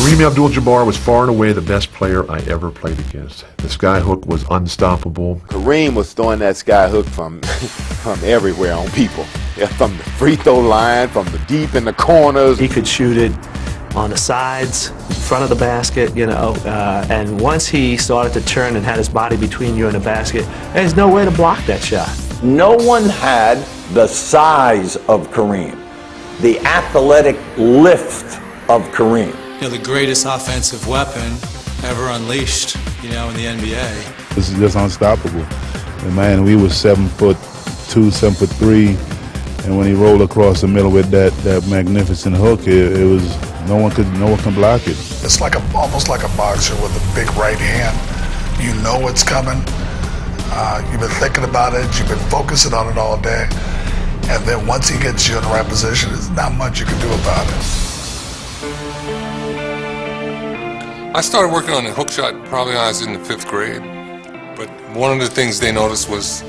Kareem Abdul Jabbar was far and away the best player I ever played against. The skyhook was unstoppable. Kareem was throwing that skyhook from everywhere on people. Yeah, from the free throw line, from the deep in the corners. He could shoot it on the sides, front of the basket, you know, and once he started to turn and had his body between you and the basket, there's no way to block that shot. No one had the size of Kareem, the athletic lift of Kareem. You know, the greatest offensive weapon ever unleashed, you know, in the NBA. This is just unstoppable. And man, we was 7'2", 7'3", and when he rolled across the middle with that magnificent hook, it was no one can block it. It's like almost like a boxer with a big right hand. You know what's coming. You've been thinking about it. You've been focusing on it all day. And then once he gets you in the right position, there's not much you can do about it. I started working on the hook shot probably when I was in the 5th grade. But one of the things they noticed was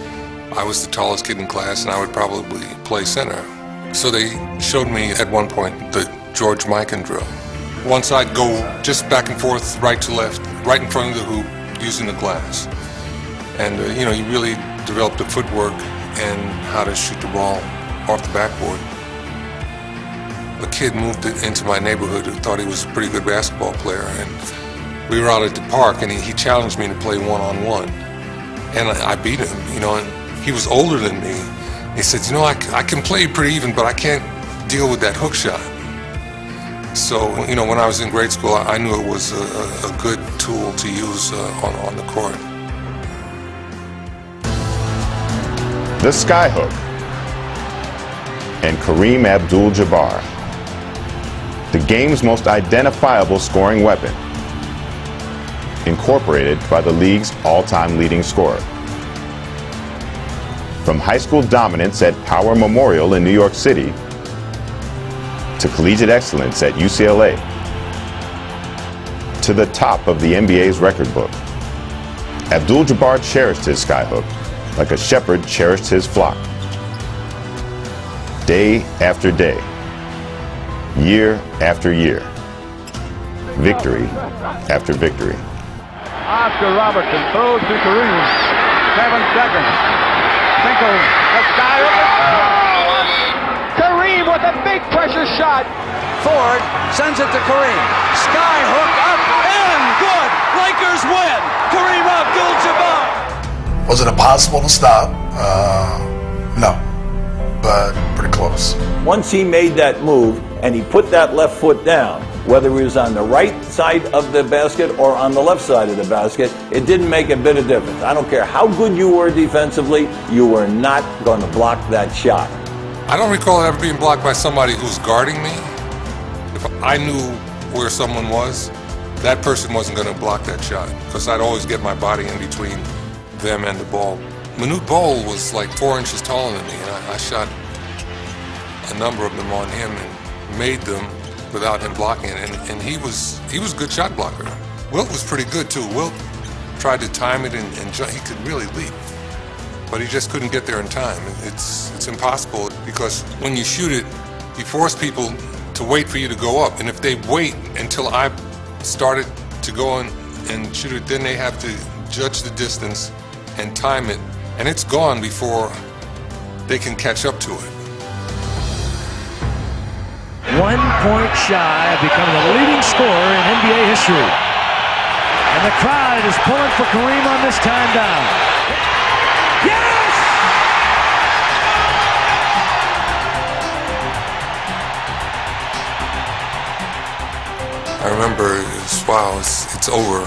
I was the tallest kid in class and I would probably play center. So they showed me at one point the George Mikan drill. Once I'd go just back and forth, right to left, right in front of the hoop, using the glass. And you know, you really developed the footwork and how to shoot the ball off the backboard. A kid moved into my neighborhood who thought he was a pretty good basketball player, and we were out at the park and he challenged me to play one-on-one. And I beat him, you know, and he was older than me. He said, you know, I can play pretty even, but I can't deal with that hook shot. So, you know, when I was in grade school, I knew it was a good tool to use on the court. The skyhook and Kareem Abdul Jabbar, the game's most identifiable scoring weapon, incorporated by the league's all-time leading scorer. From high school dominance at Power Memorial in New York City to collegiate excellence at UCLA to the top of the NBA's record book, Abdul Jabbar cherished his skyhook like a shepherd cherished his flock. Day after day, year after year, victory after victory. Oscar Robertson throws to Kareem. 7 seconds. Finkel, the skyhook. Kareem with a big pressure shot. Ford sends it to Kareem. Skyhook up and good. Lakers win. Kareem Abdul Jabbar. Was it impossible to stop? No, but pretty close. Once he made that move and he put that left foot down, whether he was on the right side of the basket or on the left side of the basket, it didn't make a bit of difference. I don't care how good you were defensively, you were not going to block that shot. I don't recall ever being blocked by somebody who's guarding me. If I knew where someone was, that person wasn't going to block that shot because I'd always get my body in between them and the ball. Manute Bol was like 4 inches taller than me, and I shot a number of them on him and made them without him blocking it, and he was a good shot blocker. Wilt was pretty good too. Wilt tried to time it and he could really leap, but he just couldn't get there in time. It's impossible because when you shoot it, you force people to wait for you to go up, and if they wait until I started to go in and shoot it, then they have to judge the distance and time it, and it's gone before they can catch up to it. 1 point shy of becoming the leading scorer in NBA history. And the crowd is pulling for Kareem on this time down. Yes! I remember wow, it's over.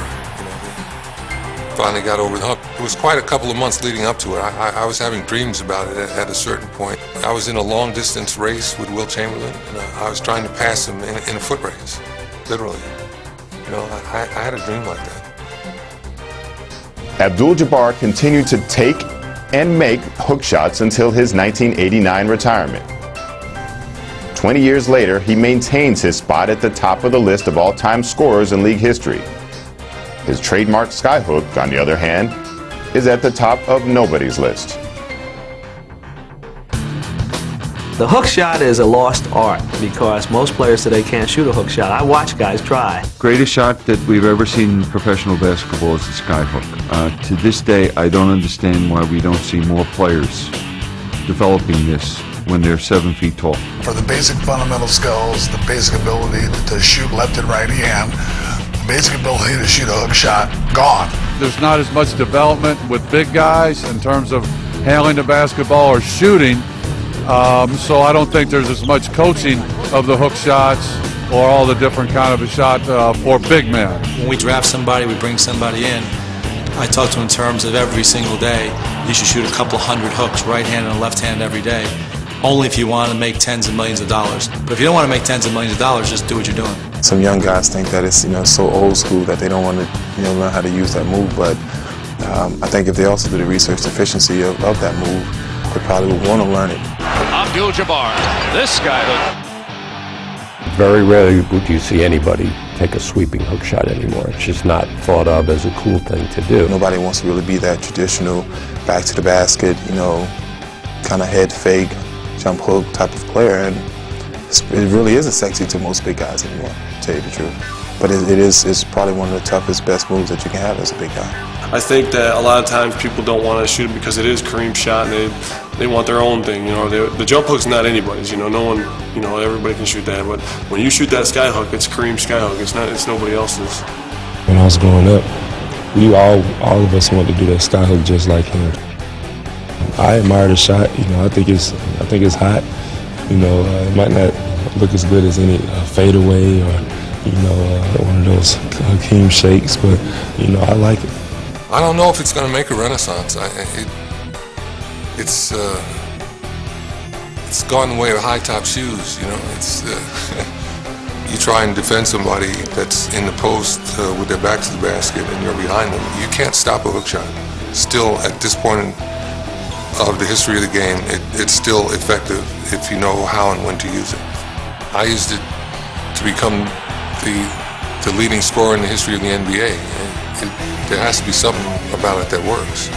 Finally got over the hump. It was quite a couple of months leading up to it. I was having dreams about it at a certain point. I was in a long distance race with Wilt Chamberlain, and I was trying to pass him in a foot race, literally. You know, I had a dream like that. Abdul Jabbar continued to take and make hook shots until his 1989 retirement. 20 years later, he maintains his spot at the top of the list of all-time scorers in league history. His trademark skyhook, on the other hand, is at the top of nobody's list. The hook shot is a lost art because most players today can't shoot a hook shot. I watch guys try. Greatest shot that we've ever seen in professional basketball is the sky hook. To this day, I don't understand why we don't see more players developing this when they're 7 feet tall. For the basic fundamental skills, the basic ability to shoot left and right hand, the basic ability to shoot a hook shot, gone. There's not as much development with big guys in terms of handling the basketball or shooting. So I don't think there's as much coaching of the hook shots or all the different kind of a shot for big men. When we draft somebody, we bring somebody in, I talk to them in terms of every single day. You should shoot a couple hundred hooks, right hand and left hand every day, only if you want to make tens of millions of dollars. But if you don't want to make tens of millions of dollars, just do what you're doing. Some young guys think that it's so old school that they don't want to learn how to use that move, but I think if they also do the research efficiency of that move, they probably would want to learn it. Abdul Jabbar, this guy hook. Very rarely would you see anybody take a sweeping hook shot anymore. It's just not thought of as a cool thing to do. Nobody wants to really be that traditional back to the basket, kind of head fake, jump hook type of player, and it really isn't sexy to most big guys anymore, to tell you the truth. But it's probably one of the toughest, best moves that you can have as a big guy. I think that a lot of times people don't want to shoot it because it is Kareem's shot, and they want their own thing. The jump hook's not anybody's. No one, everybody can shoot that. But when you shoot that sky hook, it's Kareem's sky hook. It's nobody else's. When I was growing up, all of us wanted to do that sky hook just like him. I admire the shot. I think it's hot. It might not look as good as any fadeaway or one of those Kareem shakes, but I like it. I don't know if it's going to make a renaissance. It's gone the way of high top shoes. You try and defend somebody that's in the post with their back to the basket and you're behind them. You can't stop a hook shot. Still, at this point of the history of the game, it's still effective if you know how and when to use it. I used it to become the leading scorer in the history of the NBA. There has to be something about it that works.